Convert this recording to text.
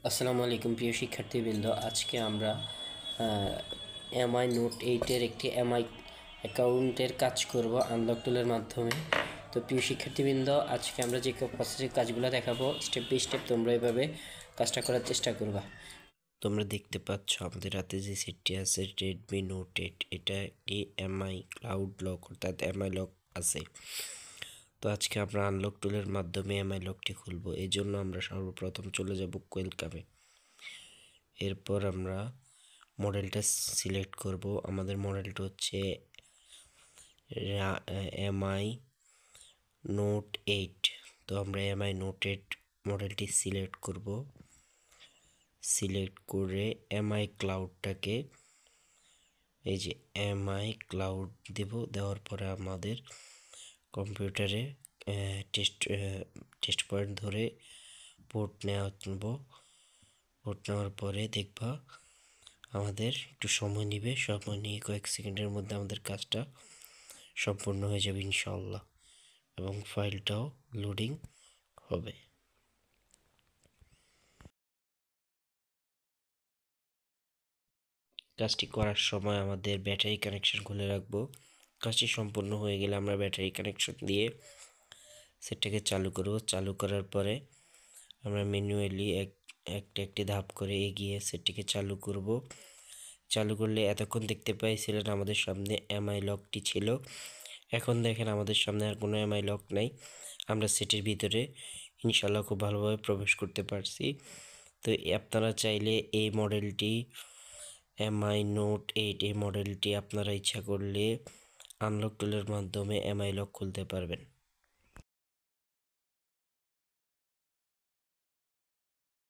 আসসালামু আলাইকুম প্রিয় শিক্ষার্থীবৃন্দ। আজকে আমরা এমআই নোট 8-এর একটি এমআই অ্যাকাউন্টের কাজ করব আনলক টুলের মাধ্যমে। তো প্রিয় শিক্ষার্থীবৃন্দ, আজকে আমরা যে প্রসেসের কাজগুলো দেখাবো স্টেপ বাই স্টেপ তোমরা এভাবে কাজটা করার চেষ্টা করবা। তোমরা দেখতে পাচ্ছ আমাদের হাতে যে সেটটি আছে রেডমি নোট 8, এটা একটি এমআই ক্লাউড লক অর্থাৎ এমআই লক আছে। তো আজকে আমরা আনলক টুলের মাধ্যমে এমআই লকটি খুলব। এই জন্য আমরা সর্বপ্রথম চলে যাব ওয়েলকামে। এরপর আমরা মডেলটা সিলেক্ট করব। আমাদের মডেলটা হচ্ছে এমআই নোট 8। তো আমরা এমআই নোট 8 মডেলটি সিলেক্ট করব। সিলেক্ট করে এমআই ক্লাউডটাকে এই যে এমআই ক্লাউড দেব। দেওয়ার পরে আমাদের কম্পিউটারে টেস্ট পয়েন্ট ধরে পোর্ট নেব। পোর্ট নেওয়ার পরে দেখবা আমাদের একটু সময় নেবে। সময় নিয়ে কয়েক সেকেন্ডের মধ্যে আমাদের কাজটা সম্পূর্ণ হয়ে যাবে ইনশাআল্লাহ, এবং ফাইলটাও লোডিং হবে। কাজটি করার সময় আমাদের ব্যাটারি কানেকশন খুলে রাখবো। কাজটি সম্পূর্ণ হয়ে গেলে আমরা ব্যাটারি কানেকশন দিয়ে সেটটাকে চালু করব। চালু করার পরে আমরা ম্যানুয়ালি একটি ধাপ করে এগিয়ে সেটটিকে চালু করব। চালু করলে এতক্ষণ দেখতে পাইছিলেন আমাদের সামনে এমআই লকটি ছিল। এখন দেখেন আমাদের সামনে আর কোনো এমআই লক নাই। আমরা সেটের ভিতরে ইনশাআল্লাহ খুব ভালোভাবে প্রবেশ করতে পারছি। তো আপনারা চাইলে এই মডেলটি এমআই নোট 8 এই মডেলটি আপনারা ইচ্ছা করলে আনলক টুলের মাধ্যমে এমআই লক খুলতে পারবেন।